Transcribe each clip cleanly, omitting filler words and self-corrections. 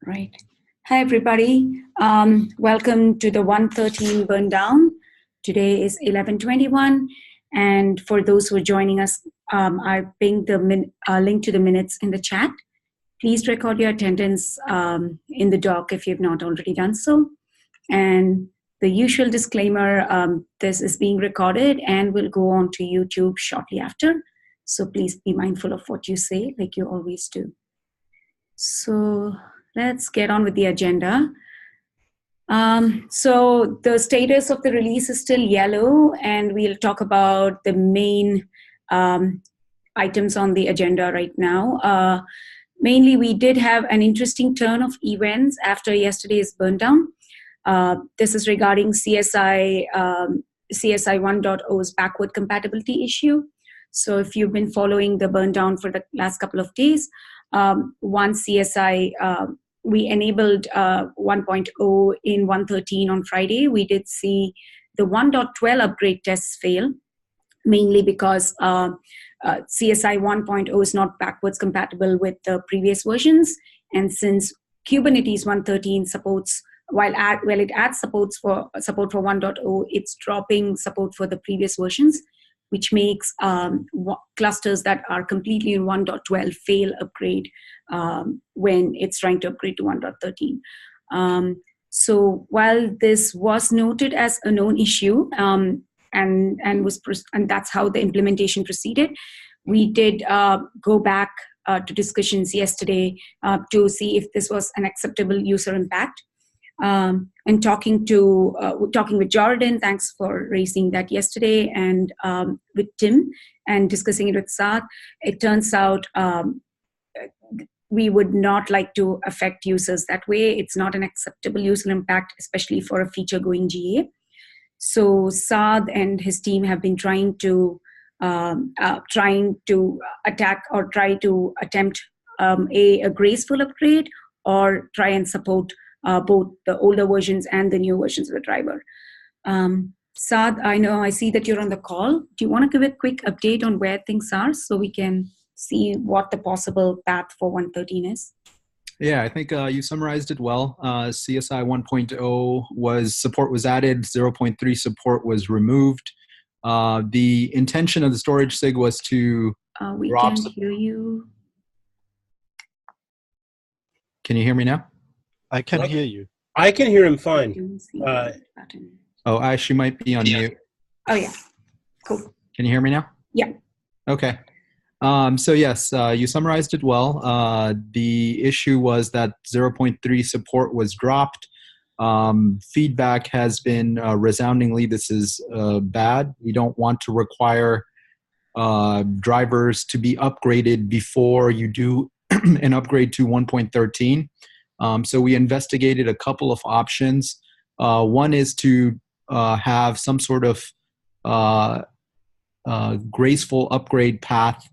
Right. Hi, everybody. Welcome to the 113 burn down. Today is 11:21. And for those who are joining us, I pinged the link to the minutes in the chat. Please record your attendance in the doc if you've not already done so. And the usual disclaimer, this is being recorded and will go on to YouTube shortly after. So please be mindful of what you say, like you always do. So let's get on with the agenda. So the status of the release is still yellow, and we'll talk about the main items on the agenda right now. Mainly, we did have an interesting turn of events after yesterday's burn down. This is regarding CSI 1.0's backward compatibility issue. So if you've been following the burn down for the last couple of days, once CSI, we enabled 1.0 in 113 on Friday. We did see the 1.12 upgrade tests fail, mainly because CSI 1.0 is not backwards compatible with the previous versions. And since Kubernetes 113 supports, while it adds support for 1.0, it's dropping support for the previous versions, which makes clusters that are completely in 1.12 fail upgrade when it's trying to upgrade to 1.13. So while this was noted as a known issue, and that's how the implementation proceeded, we did go back to discussions yesterday to see if this was an acceptable user impact. And talking with Jordan, thanks for raising that yesterday, and with Tim, and discussing it with Saad, it turns out we would not like to affect users that way. It's not an acceptable user impact, especially for a feature going GA. So Saad and his team have been trying to attack or try to attempt a graceful upgrade, or try and support both the older versions and the new versions of the driver. Saad, I see that you're on the call. Do you want to give a quick update on where things are so we can see what the possible path for 113 is? Yeah, I think you summarized it well. CSI 1.0 support was added, 0.3 support was removed. The intention of the storage SIG was to we can hear you. Can you hear me now? I can hear you. I can hear him fine. Oh, Ash, you might be on mute. Oh, yeah. Cool. Can you hear me now? Yeah. Okay. So yes, you summarized it well. The issue was that 0.3 support was dropped. Feedback has been resoundingly, this is bad. We don't want to require drivers to be upgraded before you do an upgrade to 1.13. So we investigated a couple of options. One is to have some sort of graceful upgrade path,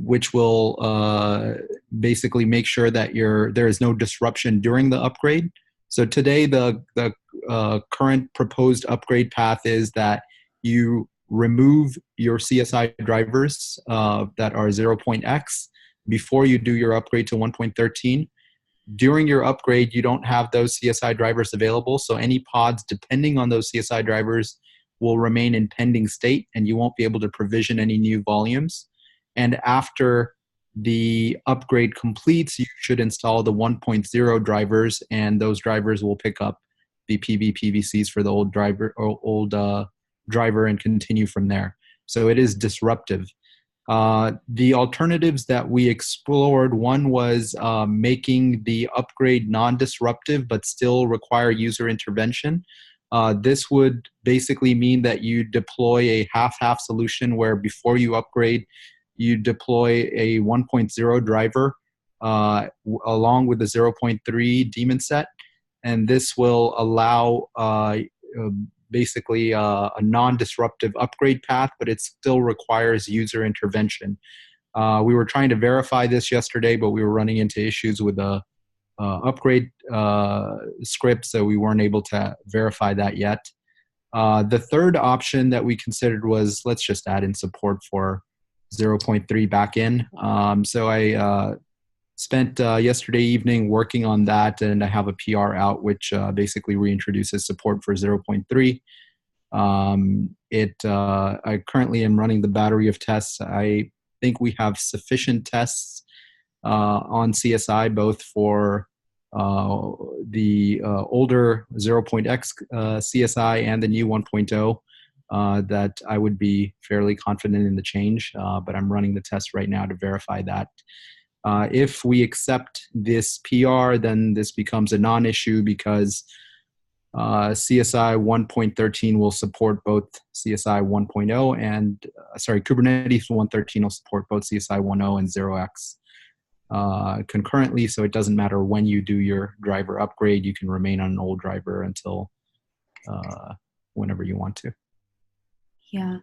which will basically make sure that there is no disruption during the upgrade. So today, the current proposed upgrade path is that you remove your CSI drivers that are 0.x before you do your upgrade to 1.13. During your upgrade, you don't have those CSI drivers available, so any pods depending on those CSI drivers will remain in pending state, and you won't be able to provision any new volumes. And after the upgrade completes, you should install the 1.0 drivers, and those drivers will pick up the PVCs for the old driver and continue from there. So it is disruptive. The alternatives that we explored, one was making the upgrade non-disruptive but still require user intervention. This would basically mean that you deploy a half-half solution where before you upgrade, you deploy a 1.0 driver along with the 0.3 daemon set. And this will allow basically a non-disruptive upgrade path, but it still requires user intervention. We were trying to verify this yesterday, but we were running into issues with the upgrade script, so we weren't able to verify that yet. The third option that we considered was, let's just add in support for 0.3 back in. So I spent yesterday evening working on that, and I have a PR out which basically reintroduces support for 0.3. I currently am running the battery of tests. I think we have sufficient tests on CSI, both for the older 0.x CSI and the new 1.0, that I would be fairly confident in the change, but I'm running the test right now to verify that. If we accept this PR, then this becomes a non-issue because CSI 1.13 will support both CSI 1.0 and, Kubernetes 1.13 will support both CSI 1.0 and 0x concurrently, so it doesn't matter when you do your driver upgrade. You can remain on an old driver until whenever you want to. Yeah.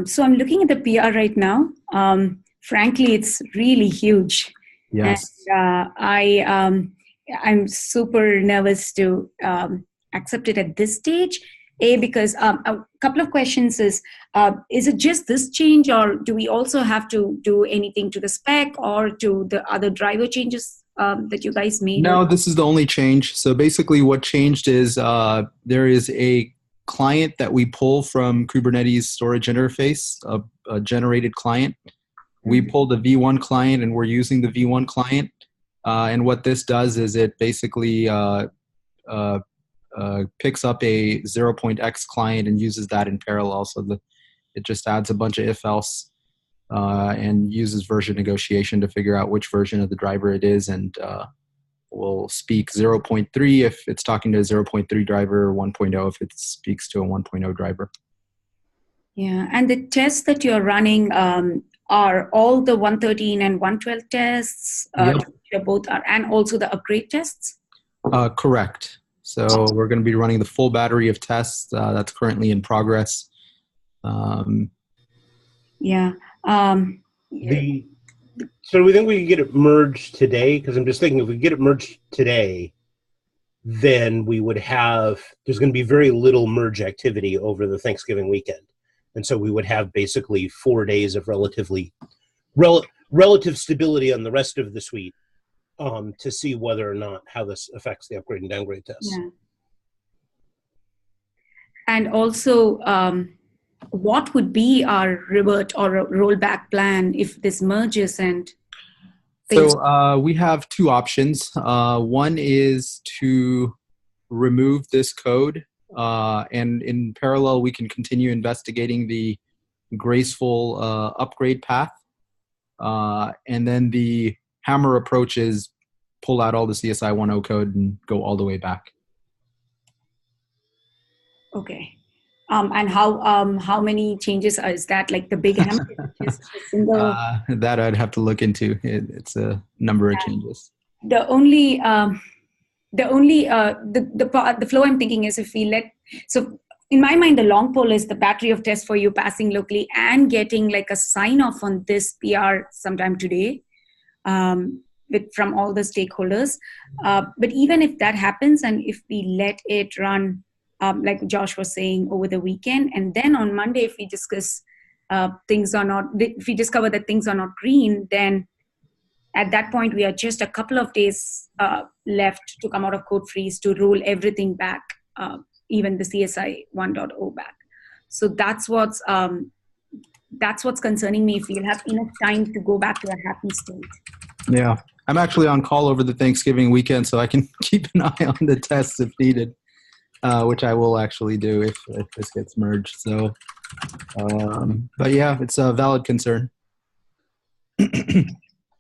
So I'm looking at the PR right now. Frankly, it's really huge. Yes. And I'm super nervous to accept it at this stage. Because a couple of questions is it just this change, or do we also have to do anything to the spec or to the other driver changes that you guys made? No, this is the only change. So basically what changed is there is a client that we pull from Kubernetes storage interface, a generated client. We pulled a V1 client and we're using the V1 client. And what this does is it basically picks up a 0.x client and uses that in parallel. So it just adds a bunch of if-else and uses version negotiation to figure out which version of the driver it is, and will speak 0.3 if it's talking to a 0.3 driver, or 1.0 if it speaks to a 1.0 driver. Yeah, and the tests that you're running are all the 113 and 112 tests, Yep. both are, and also the upgrade tests? Correct. So we're going to be running the full battery of tests that's currently in progress. Yeah. So we think we can get it merged today? Because I'm just thinking if we get it merged today, then we would have, there's going to be very little merge activity over the Thanksgiving weekend. And so we would have basically 4 days of relative stability on the rest of the suite to see whether or not how this affects the upgrade and downgrade tests. Yeah. And also, what would be our revert or rollback plan if this merges and things? So we have two options. One is to remove this code, and in parallel, we can continue investigating the graceful upgrade path. And then the hammer approach is pull out all the CSI 1.0 code and go all the way back. Okay. And how many changes is that? Like the big hammer? Just a single. That I'd have to look into. It's a number of changes. The flow I'm thinking is if we so in my mind, the long pole is the battery of tests for you passing locally and getting like a sign off on this PR sometime today from all the stakeholders. But even if that happens and if we let it run, like Josh was saying, over the weekend, and then on Monday, if we discuss if we discover that things are not green, then at that point, we are just a couple of days left to come out of code freeze to roll everything back, even the CSI 1.0 back. So that's what's concerning me. If we'll have enough time to go back to a happy state. Yeah, I'm actually on call over the Thanksgiving weekend, so I can keep an eye on the tests if needed, which I will actually do if this gets merged. So, but yeah, it's a valid concern.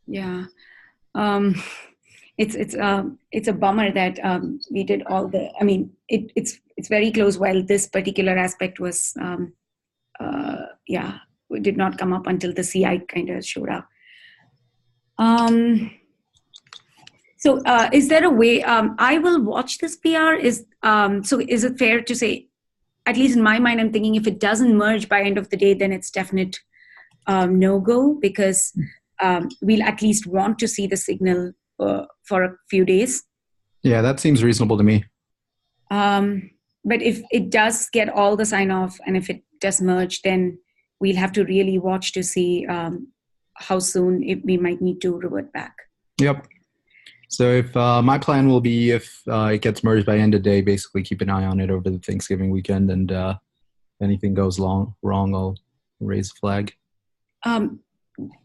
Yeah, it's a bummer that we did all the. I mean, it's very close. While this particular aspect was, it did not come up until the CI kind of showed up. So, is there a way? I will watch this PR. So is it fair to say, at least in my mind, I'm thinking if it doesn't merge by end of the day, then it's definite no-go, because we'll at least want to see the signal for a few days. Yeah, that seems reasonable to me. But if it does get all the sign-off and if it does merge, then we'll have to really watch to see how soon we might need to revert back. Yep. So if my plan will be if it gets merged by end of day, basically keep an eye on it over the Thanksgiving weekend, and if anything goes wrong, I'll raise a flag.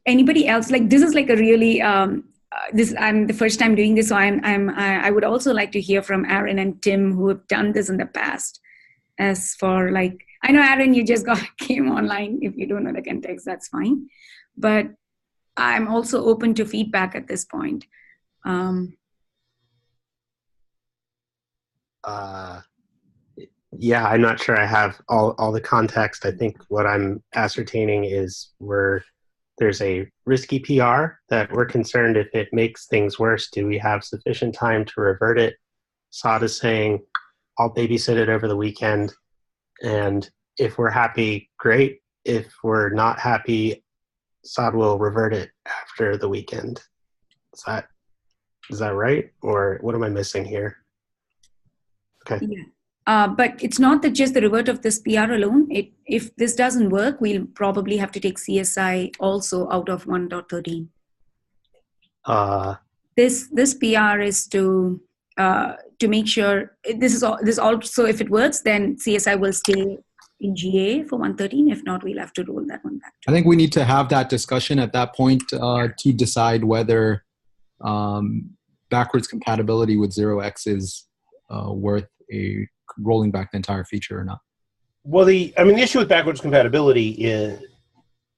Anybody else, like, this is like a really this, I'm the first time doing this, so I would also like to hear from Aaron and Tim, who have done this in the past. As for, like, I know Aaron, you just came online. If you don't know the context, that's fine, but I'm also open to feedback at this point. Yeah, I'm not sure I have all the context. I think what I'm ascertaining is there's a risky PR that we're concerned if it makes things worse, do we have sufficient time to revert it? Saad is saying, I'll babysit it over the weekend, and if we're happy, great. If we're not happy, Saad will revert it after the weekend. Is that right? Or what am I missing here? Okay. Yeah. But it's not that just the revert of this PR alone. If this doesn't work, we'll probably have to take CSI also out of 1.13. This PR is to make sure this also, if it works, then CSI will stay in GA for 1.13. If not, we'll have to roll that one back. I think we need to have that discussion at that point to decide whether backwards compatibility with 0x is worth rolling back the entire feature or not. Well, the issue with backwards compatibility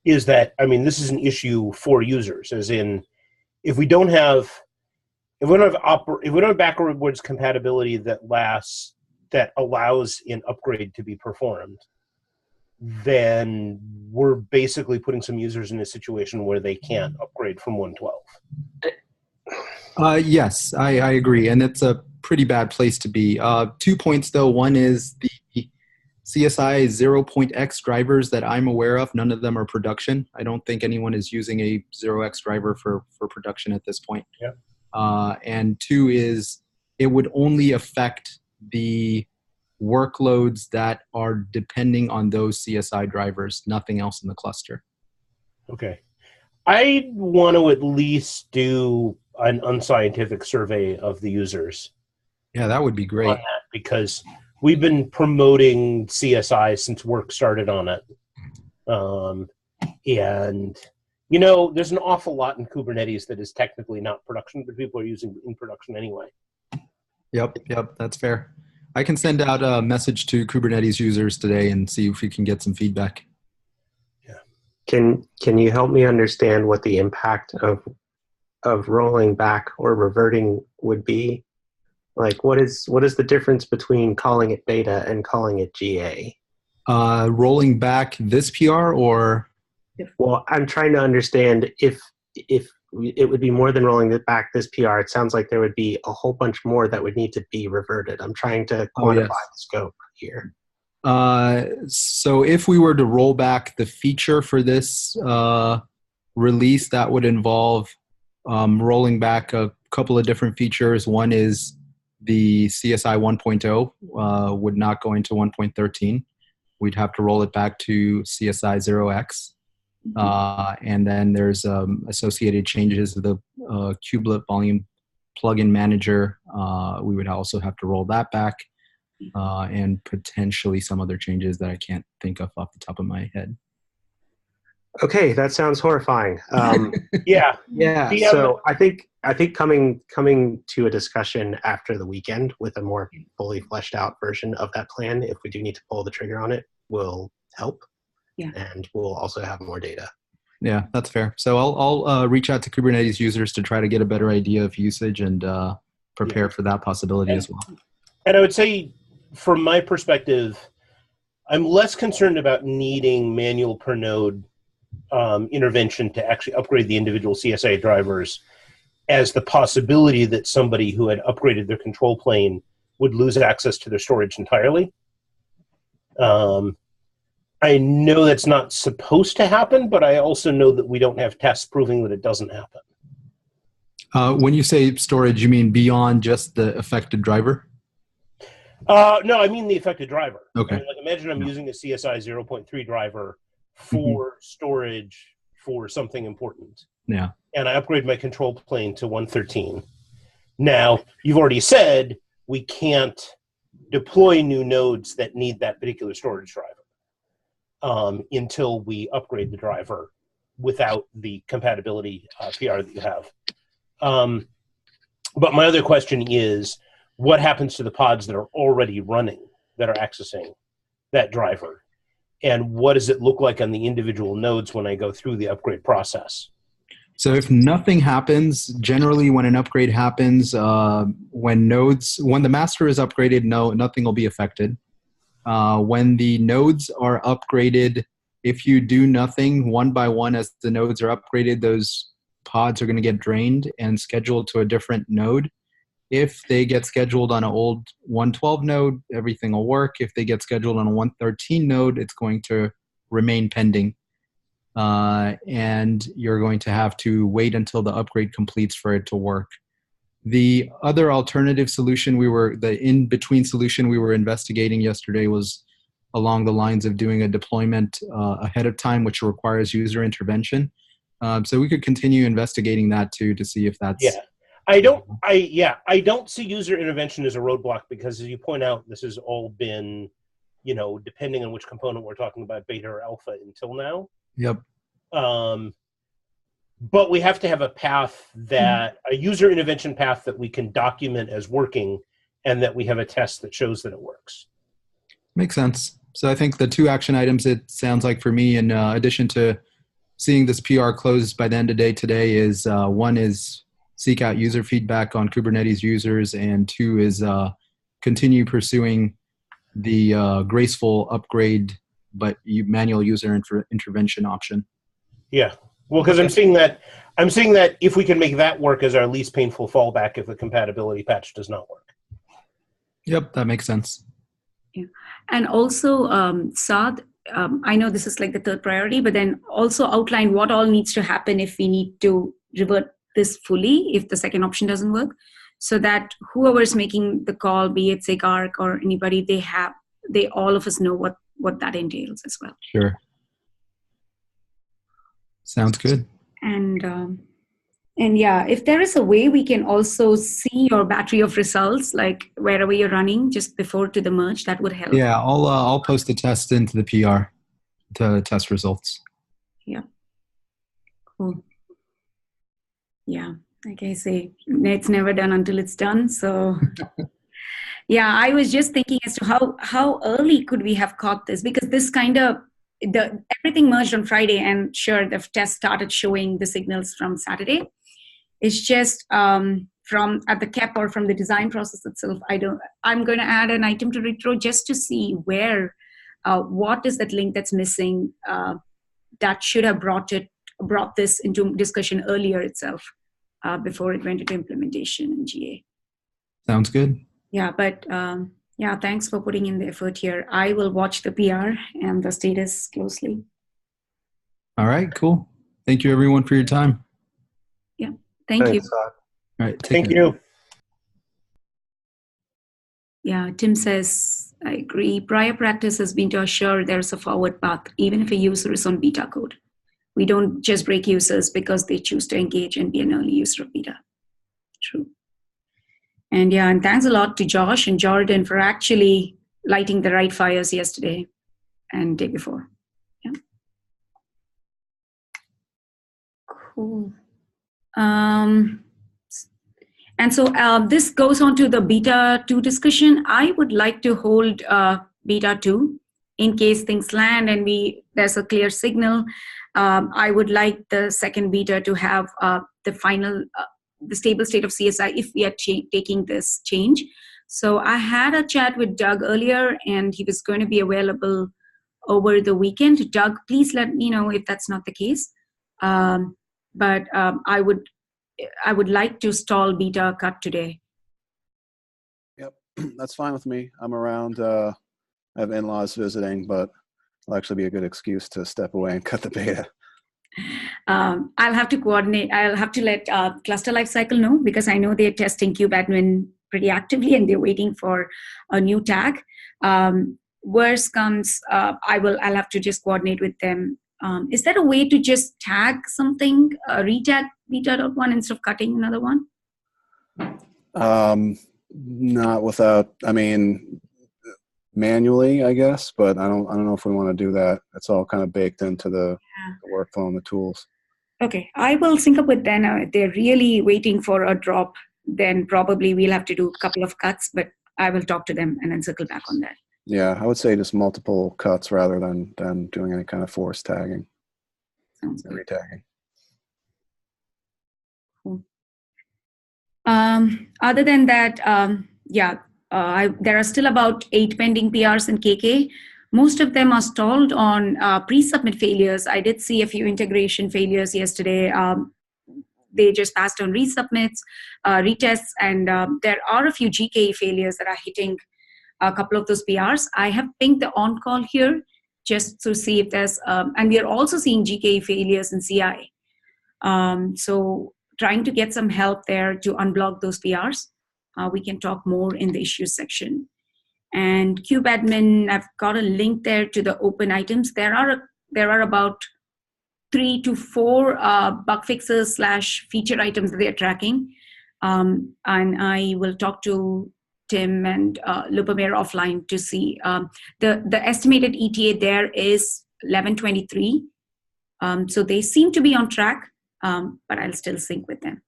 is that, this is an issue for users, as in, if we don't have backwards compatibility that allows an upgrade to be performed, then we're basically putting some users in a situation where they can't upgrade from 1.12. Yes, I agree, and it's a pretty bad place to be. 2 points though. One is the CSI 0.x drivers that I'm aware of, none of them are production. I don't think anyone is using a 0x driver for production at this point. Yeah. And 2 is it would only affect the workloads that are depending on those CSI drivers, nothing else in the cluster. Okay. I want to at least do an unscientific survey of the users. Yeah, that would be great. On that, because we've been promoting CSI since work started on it. And, there's an awful lot in Kubernetes that is technically not production, but people are using in production anyway. Yep, that's fair. I can send out a message to Kubernetes users today and see if we can get some feedback. Yeah. Can you help me understand what the impact of rolling back or reverting would be? Like, what is the difference between calling it beta and calling it GA? Rolling back this PR or? Well, I'm trying to understand if it would be more than rolling back this PR. It sounds like there would be a whole bunch more that would need to be reverted. I'm trying to quantify the scope here. So if we were to roll back the feature for this release, that would involve rolling back a couple of different features. One is the CSI 1.0 would not go into 1.13. We'd have to roll it back to CSI 0x. And then there's associated changes to the kubelet volume plugin manager. We would also have to roll that back, and potentially some other changes that I can't think of off the top of my head. Okay, that sounds horrifying. Yeah. So I think coming to a discussion after the weekend with a more fully fleshed out version of that plan, if we do need to pull the trigger on it, will help. Yeah. And we'll also have more data. Yeah, that's fair. So I'll reach out to Kubernetes users to try to get a better idea of usage and prepare for that possibility as well. And I would say, from my perspective, I'm less concerned about needing manual per node intervention to actually upgrade the individual CSI drivers, as the possibility that somebody who had upgraded their control plane would lose access to their storage entirely. I know that's not supposed to happen, but I also know that we don't have tests proving that it doesn't happen. When you say storage, you mean beyond just the affected driver? No, I mean the affected driver. Okay. Imagine I'm using a CSI 0.3 driver for storage for something important. Yeah. and I upgrade my control plane to 113. Now, you've already said we can't deploy new nodes that need that particular storage driver until we upgrade the driver without the compatibility PR that you have. But my other question is, what happens to the pods that are already running, that are accessing that driver? And what does it look like on the individual nodes when I go through the upgrade process? So if nothing happens, generally when an upgrade happens, when the master is upgraded, nothing will be affected. When the nodes are upgraded, if you do nothing one by one as the nodes are upgraded, those pods are going to get drained and scheduled to a different node. If they get scheduled on an old 112 node, everything will work. If they get scheduled on a 113 node, it's going to remain pending. And you're going to have to wait until the upgrade completes for it to work. The other alternative solution the in-between solution we were investigating yesterday was along the lines of doing a deployment ahead of time, which requires user intervention. So we could continue investigating that too to see if that's... Yeah. I don't see user intervention as a roadblock because, as you point out, this has all been, depending on which component we're talking about, beta or alpha until now. Yep. But we have to have a user intervention path that we can document as working, and that we have a test that shows that it works. Makes sense. So I think the two action items, it sounds like for me, in addition to seeing this PR closed by the end of day today, is one is seek out user feedback on Kubernetes users, and two is continue pursuing the graceful upgrade but manual user intervention option. Yeah, well, because I'm seeing that if we can make that work as our least painful fallback if the compatibility patch does not work. Yep, that makes sense. Yeah, and also Saad, I know this is like the third priority, but then also outline what all needs to happen if we need to revert this fully if the second option doesn't work, so that whoever's making the call, be it SIG-ARC or anybody, all of us know what that entails as well. Sure. Sounds good. And yeah, if there is a way we can also see your battery of results, like wherever you're running just before to the merge, that would help. Yeah, I'll post a test into the PR to test results. Yeah. Cool. Yeah, like I say, it's never done until it's done. So yeah, I was just thinking as to how early could we have caught this, because this kind of everything merged on Friday, and sure, the test started showing the signals from Saturday. It's just from at the KEP or from the design process itself. I'm going to add an item to retro just to see where what is that link that's missing that should have brought this into discussion earlier itself before it went into implementation in GA. Sounds good. Yeah, but yeah, thanks for putting in the effort here. I will watch the PR and the status closely. All right, cool. Thank you everyone for your time. Yeah, thank you. All right, Thank you. Yeah, Tim says, I agree. Prior practice has been to assure there's a forward path, even if a user is on beta code. We don't just break users because they choose to engage and be an early user of beta. True. And yeah, and thanks a lot to Josh and Jordan for actually lighting the right fires yesterday and day before. Yeah. Cool. And so this goes on to the beta 2 discussion. I would like to hold beta 2 in case things land and there's a clear signal. I would like the second beta to have the final, the stable state of CSI if we are taking this change. So I had a chat with Doug earlier, and he was going to be available over the weekend. Doug, please let me know if that's not the case. But I would like to stall beta cut today. Yep, that's fine with me. I'm around. I have in-laws visiting, but it'll actually be a good excuse to step away and cut the beta. I'll have to coordinate. I'll have to let Cluster Lifecycle know, because I know they're testing kubeadmin pretty actively and they're waiting for a new tag. Worst comes, I'll have to just coordinate with them Is there a way to just tag something, retag beta.1 instead of cutting another one? Not without, I mean, manually, I guess, but I don't know if we want to do that. It's all kind of baked into the workflow and the tools. Okay, I will sync up with them. If they're really waiting for a drop, then probably we'll have to do a couple of cuts, but I will talk to them and then circle back on that. Yeah, I would say just multiple cuts rather than doing any kind of force tagging. Sounds good. Retagging. Cool. Other than that, there are still about 8 pending PRs in KK. Most of them are stalled on pre-submit failures. I did see a few integration failures yesterday. They just passed on resubmits, retests, and there are a few GKE failures that are hitting a couple of those PRs. I have pinged the on-call here just to see if there's, and we are also seeing GKE failures in CI. So trying to get some help there to unblock those PRs. We can talk more in the issues section. And kubeadmin, I've got a link there to the open items. There are about 3 to 4 bug fixes / feature items that they're tracking. And I will talk to Tim and Lubomir offline to see. The estimated ETA there is 11/23. So they seem to be on track, but I'll still sync with them.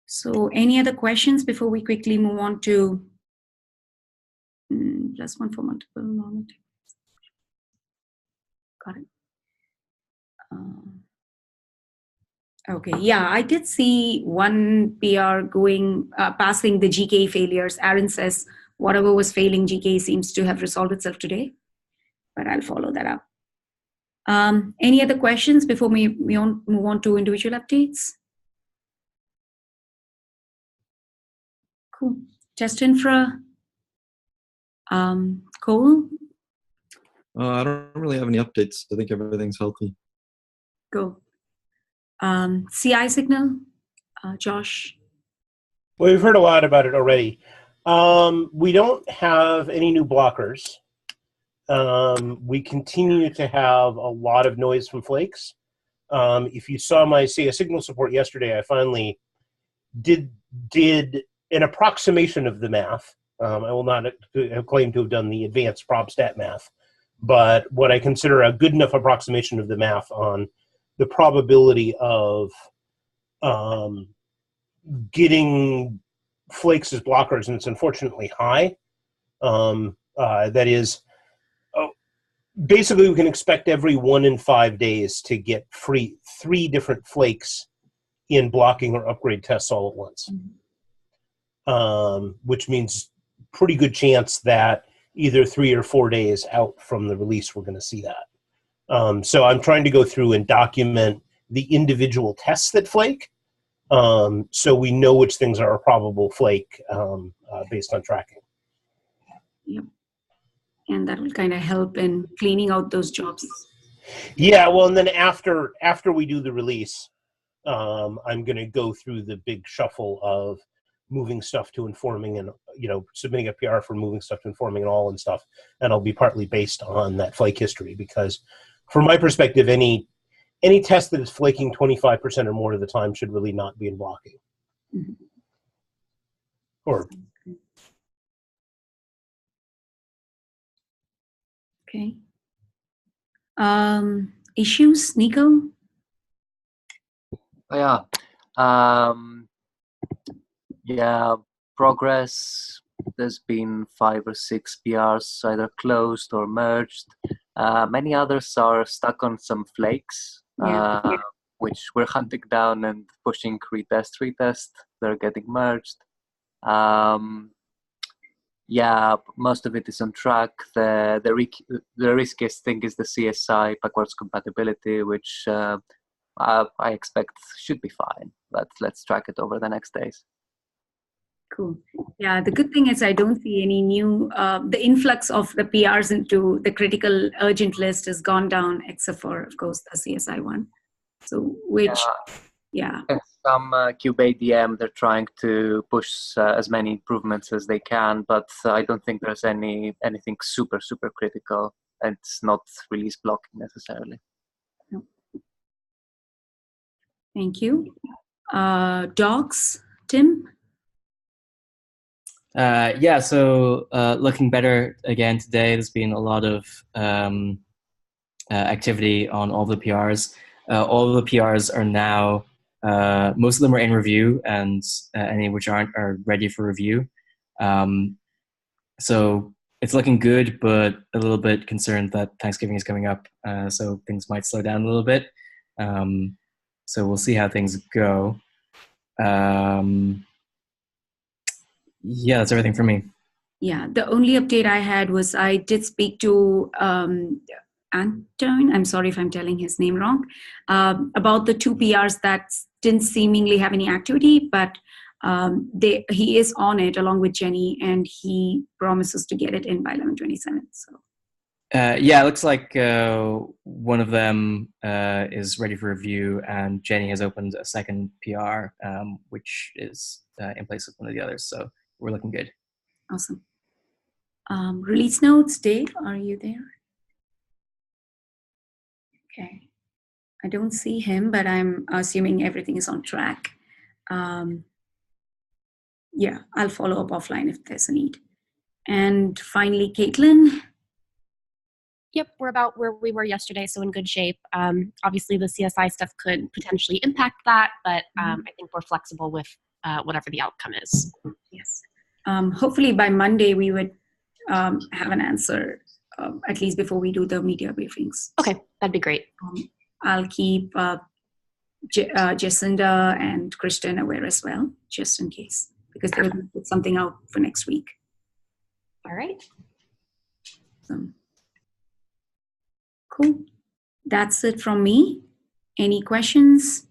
So any other questions before we quickly move on to +1 for multiple normal? Got it. Okay, yeah, I did see one PR going, passing the GKE failures. Aaron says whatever was failing GKE seems to have resolved itself today, but I'll follow that up. Any other questions before we move on to individual updates? Cool. Test infra. Cole? I don't really have any updates. I think everything's healthy. Go. CI signal, Josh? Well, we've heard a lot about it already. We don't have any new blockers. We continue to have a lot of noise from flakes. If you saw my CI signal support yesterday, I finally did an approximation of the math. I will not claim to have done the advanced prob stat math, but what I consider a good enough approximation of the math on the probability of getting flakes as blockers, and it's unfortunately high. That is, basically we can expect every 1 in 5 days to get 3 different flakes in blocking or upgrade tests all at once. Which means pretty good chance that either 3 or 4 days out from the release we're going to see that. So I'm trying to go through and document the individual tests that flake, so we know which things are a probable flake based on tracking. Yep. And that will kind of help in cleaning out those jobs. Yeah, well, and then after we do the release, I'm going to go through the big shuffle of moving stuff to informing and, submitting a PR for moving stuff to informing and all and stuff. And it'll be partly based on that flake history, because from my perspective, any test that is flaking 25% or more of the time should really not be in blocking. Mm-hmm. Or okay. Issues, Nico? Yeah, progress. There's been 5 or 6 PRs either closed or merged. Many others are stuck on some flakes, which we're hunting down and pushing retest. They're getting merged. Yeah, most of it is on track. The riskiest thing is the CSI backwards compatibility, which I expect should be fine, but let's track it over the next days. Cool. Yeah, the good thing is I don't see any new, the influx of the PRs into the critical urgent list has gone down, except for, of course, the CSI one. So, yeah. And some kubeadm, they're trying to push as many improvements as they can, but I don't think there's anything super, super critical. It's not release blocking necessarily. Thank you. Docs, Tim? Yeah, so looking better again today. There's been a lot of activity on all the PRs. All the PRs are now, most of them are in review, and any which aren't are ready for review. So it's looking good, but a little bit concerned that Thanksgiving is coming up, so things might slow down a little bit. So we'll see how things go. Yeah, that's everything for me. Yeah, the only update I had was I did speak to Anton, I'm sorry if I'm telling his name wrong, about the 2 PRs that didn't seemingly have any activity, but he is on it along with Jenny, and he promises to get it in by 11/27. So. Yeah, it looks like one of them is ready for review, and Jenny has opened a second PR, which is in place of one of the others. So we're looking good. Awesome. Release notes, Dave, are you there? Okay. I don't see him, but I'm assuming everything is on track. Yeah, I'll follow up offline if there's a need. And finally, Caitlin. Yep, we're about where we were yesterday, so in good shape. Obviously, the CSI stuff could potentially impact that, but I think we're flexible with whatever the outcome is. Yes. Hopefully by Monday we would have an answer, at least before we do the media briefings. Okay, that'd be great. I'll keep Jacinda and Kristen aware as well, just in case, because they will put something out for next week. All right. Cool. That's it from me. Any questions?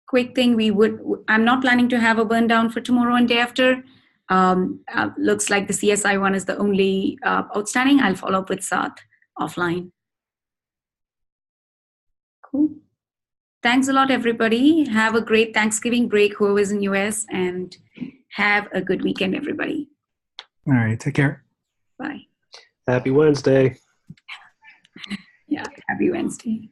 Quick thing, I'm not planning to have a burn down for tomorrow and day after. Looks like the CSI one is the only outstanding. I'll follow up with Sath offline. Cool. Thanks a lot, everybody. Have a great Thanksgiving break, whoever's in US, and have a good weekend, everybody. All right, take care. Bye. Happy Wednesday. Yeah, happy Wednesday.